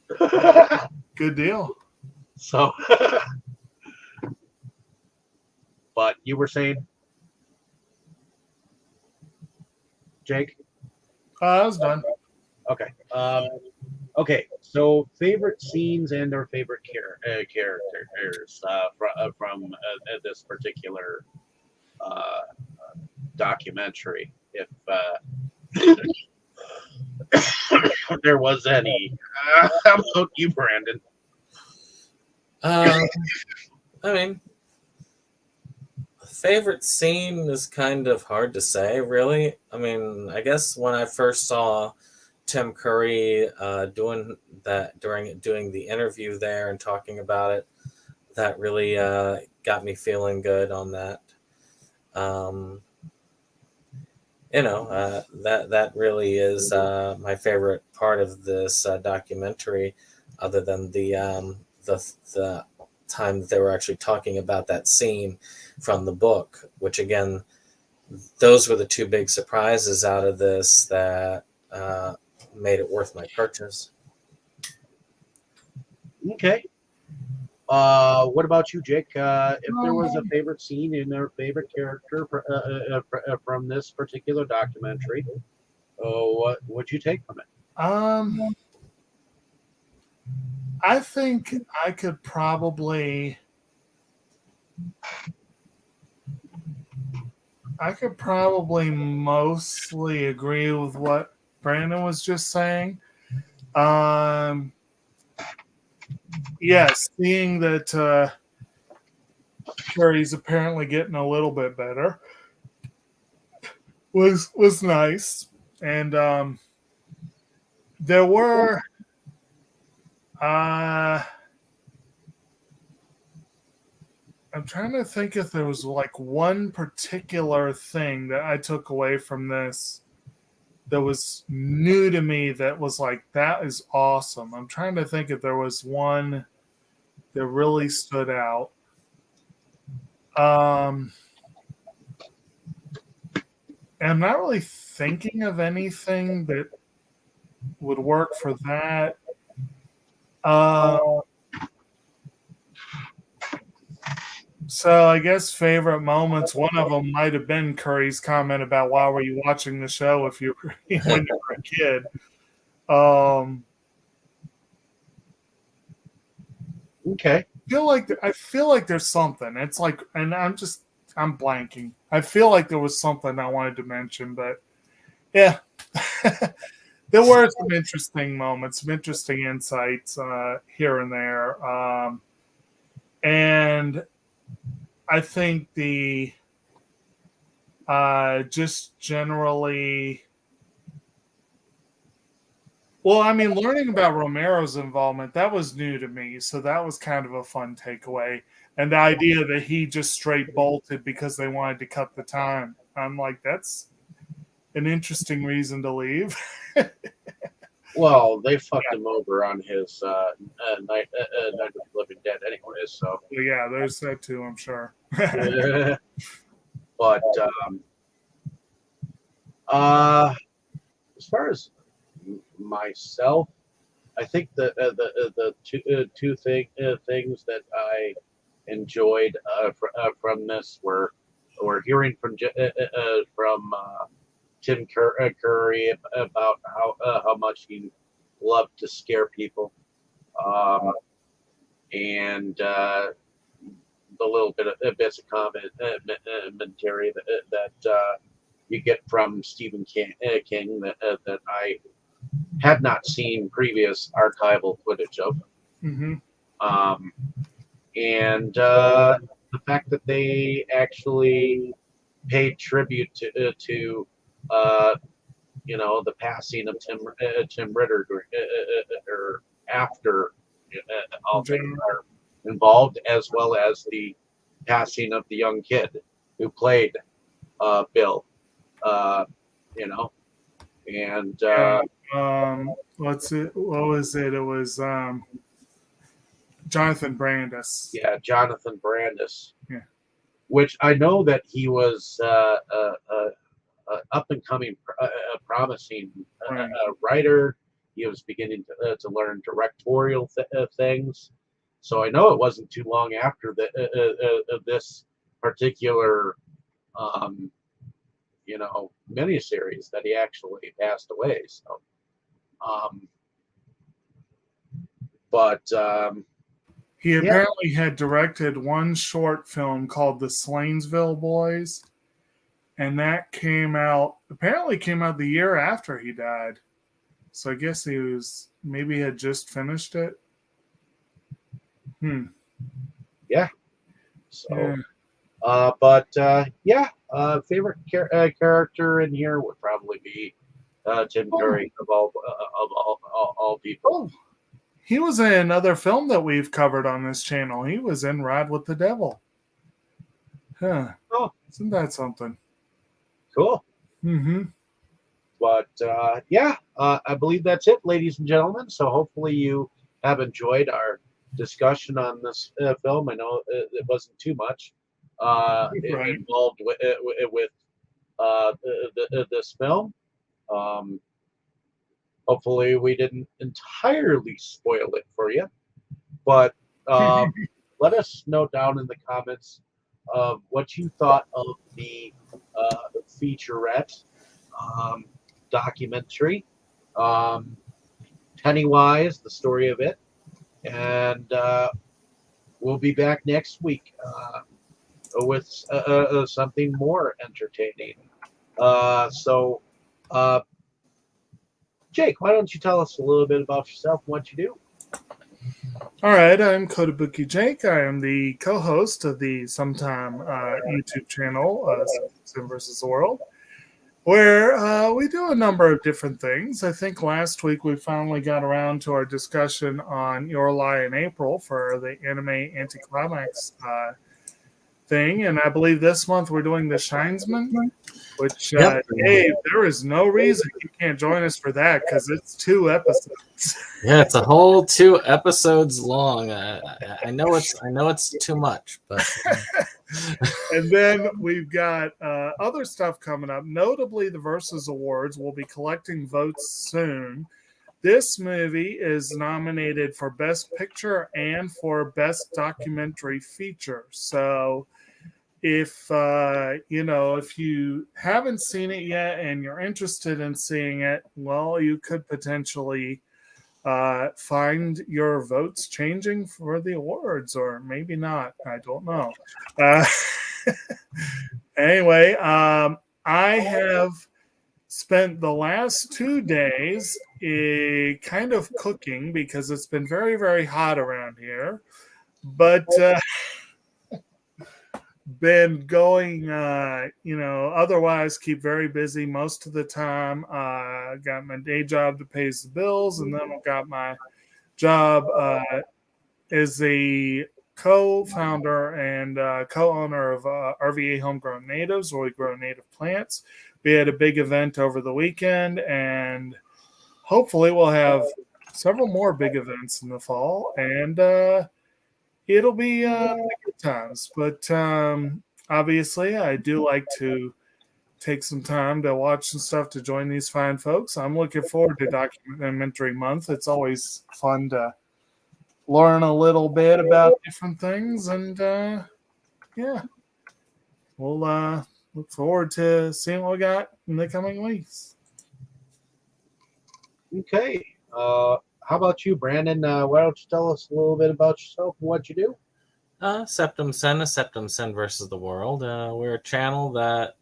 Clown. Good deal. So, but you were saying, Jake? I was done. Okay. Okay. So, favorite scenes and their favorite characters from this particular documentary, if there was any. How about you, Brandon? I mean, favorite scene is kind of hard to say, really. I mean, I guess when I first saw Tim Curry doing the interview there and talking about it, that really got me feeling good on that. That really is my favorite part of this documentary, other than the time that they were actually talking about that scene from the book, which again, those were the two big surprises out of this that made it worth my purchase. Okay. What about you, Jake? If there was a favorite scene and a favorite character from this particular documentary, what would you take from it? I think I could probably mostly agree with what Brandon was just saying. Yes, seeing that Curry's apparently getting a little bit better was nice, and there were I'm trying to think if there was like one particular thing that I took away from this that was new to me that was like, that is awesome. I'm trying to think if there was one that really stood out. And I'm not really thinking of anything that would work for that. So I guess favorite moments, one of them might have been Curry's comment about why were you watching the show if you were when you were a kid. Okay. I feel like there's something. It's like, and I'm blanking. I feel like there was something I wanted to mention, but yeah. There were some interesting moments, some interesting insights here and there. And I think the just generally, well, I mean, learning about Romero's involvement, that was new to me. So that was kind of a fun takeaway. And the idea that he just straight bolted because they wanted to cut the time. I'm like, that's an interesting reason to leave. Well, they fucked him over on his Night of the Living Dead anyways, so. Yeah, there's that too, I'm sure. But as far as myself, I think the two things that I enjoyed from this were hearing from Tim Curry about how much he loved to scare people, and the little bits of commentary that you get from Stephen King that I had not seen previous archival footage of. Mm-hmm. And the fact that they actually paid tribute to the passing of Tim Ritter or after all things are involved, as well as the passing of the young kid who played Bill. What's it? What was it? It was Jonathan Brandis. Yeah, Jonathan Brandis. Yeah. Which I know that he was up and coming, promising Right. writer. He was beginning to learn directorial things. So I know it wasn't too long after this particular, miniseries that he actually passed away. So, he apparently had directed one short film called The Slainsville Boys, and that apparently came out the year after he died. So I guess maybe had just finished it. Yeah. So, yeah. Favorite character in here would probably be Tim Curry of all people. Oh, he was in another film that we've covered on this channel. He was in Ride with the Devil. Huh. Oh, isn't that something? Cool. Mm-hmm. But I believe that's it, ladies and gentlemen. So hopefully you have enjoyed our discussion on this film. I know it wasn't too much involved with this film. Hopefully we didn't entirely spoil it for you, but let us know down in the comments of what you thought of the featurette documentary, Pennywise, the story of it, and we'll be back next week with something more entertaining. Jake, why don't you tell us a little bit about yourself and what you do? All right, I'm Kotobukijake. I am the co-host of the sometime YouTube channel, SeptumSin versus the World, where we do a number of different things. I think last week we finally got around to our discussion on Your Lie in April for the anime anticlimax thing, and I believe this month we're doing The Shinesman, which, Dave, there is no reason you can't join us for that because it's 2 episodes. Yeah, it's a whole 2 episodes long. I know it's too much, but and then we've got other stuff coming up. Notably, the Versus Awards. We'll be collecting votes soon. This movie is nominated for Best Picture and for Best Documentary Feature. So if you haven't seen it yet and you're interested in seeing it, well, you could potentially find your votes changing for the awards, or maybe not. I don't know. Anyway, I have spent the last 2 days kind of cooking because it's been very, very hot around here. But been going, otherwise keep very busy most of the time. Got my day job that pays the bills, and then I've got my job as a co-founder and co-owner of RVA Homegrown Natives, where we grow native plants. We had a big event over the weekend, and hopefully we'll have several more big events in the fall, and it'll be good times. But obviously, I do like to take some time to watch some stuff to join these fine folks. I'm looking forward to Documentary Month. It's always fun to learn a little bit about different things, and we'll look forward to seeing what we got in the coming weeks. Okay. How about you, Brandon? Why don't you tell us a little bit about yourself and what you do? SeptumSin versus the World. We're a channel that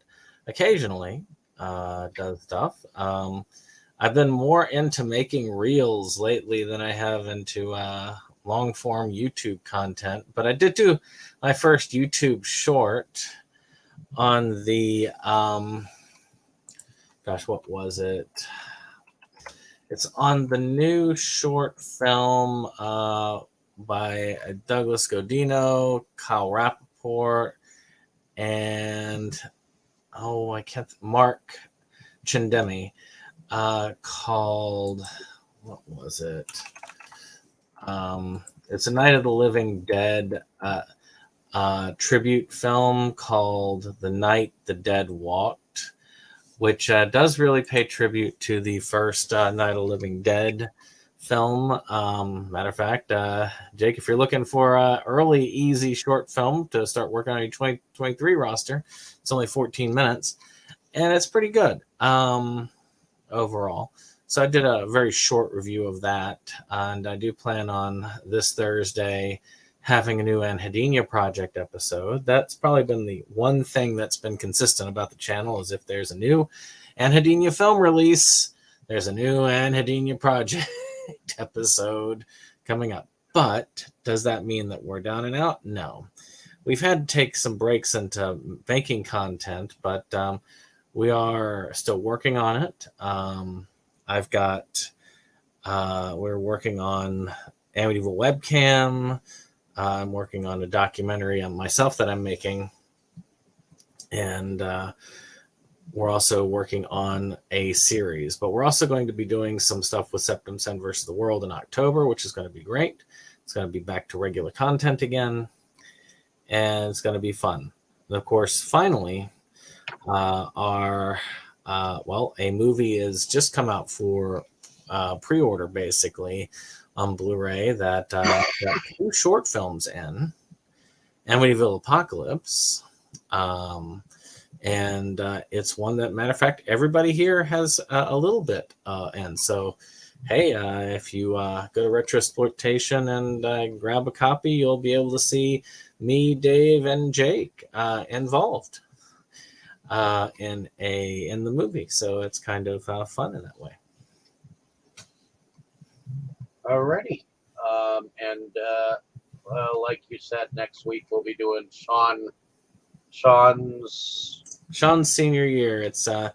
occasionally does stuff. I've been more into making reels lately than I have into long form YouTube content, but I did do my first YouTube short on the what was it? It's on the new short film by Douglas Godino, Kyle Rappaport, and Mark Chindemi, called, what was it? it's a Night of the Living Dead tribute film called The Night the Dead Walked, which does really pay tribute to the first Night of the Living Dead film. Matter of fact, Jake, if you're looking for an early, easy short film to start working on your 2023 roster, it's only 14 minutes, and it's pretty good overall. So I did a very short review of that, and I do plan on this Thursday having a new Anhedenia project episode. That's probably been the one thing that's been consistent about the channel, is if there's a new Anhedenia film release, there's a new Anhedenia project episode coming up. But does that mean that we're down and out? No. We've had to take some breaks into making content, but we are still working on it. We're working on Amityville webcam. I'm working on a documentary on myself that I'm making. And we're also working on a series. But we're also going to be doing some stuff with SeptumSin versus the World in October, which is going to be great. It's going to be back to regular content again. And it's going to be fun. And of course, finally, a movie has just come out for pre-order, basically, on Blu-ray that got 2 short films in Amityville Apocalypse, and it's one that, matter of fact, everybody here has a little bit in. So hey, if you go to Retrosploitation and grab a copy, you'll be able to see me, Dave, and Jake involved in the movie. So it's kind of fun in that way. Alrighty. Like you said, next week we'll be doing Sean's senior year. It's a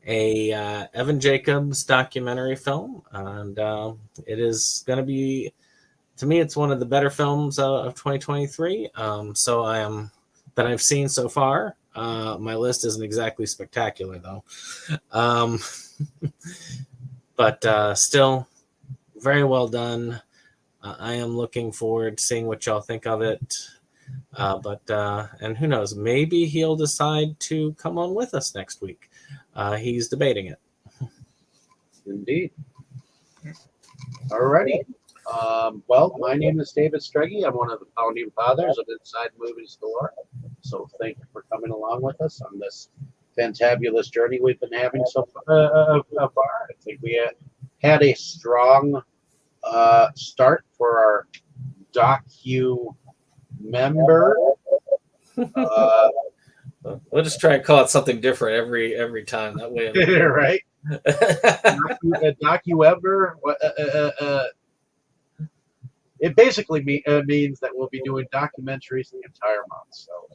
Evan Jacobs documentary film, and it is going to be, to me, it's one of the better films of 2023. That I've seen so far. My list isn't exactly spectacular, though, but still very well done. I am looking forward to seeing what y'all think of it. And who knows, maybe he'll decide to come on with us next week. He's debating it. Indeed. Alrighty. Well, my name is David Streggy. I'm one of the founding fathers of Inside Movies Galore. So thank you for coming along with us on this fantabulous journey we've been having so far. I think we had a strong start for our docu member. We'll just try and call it something different every time. That way, right? Docu-ever. It basically means that we'll be doing documentaries the entire month. So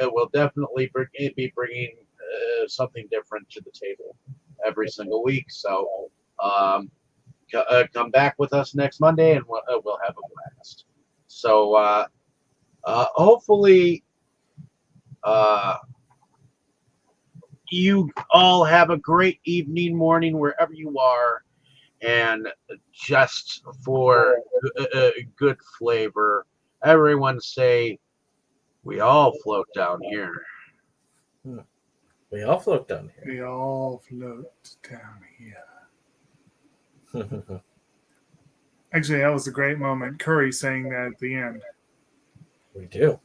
we'll definitely be bringing something different to the table every single week. So come back with us next Monday, and we'll have a blast. So hopefully you all have a great evening, morning, wherever you are. And just for good flavor, everyone say, we all float down here. We all float down here. We all float down here. Actually, that was a great moment. Curry saying that at the end. We do.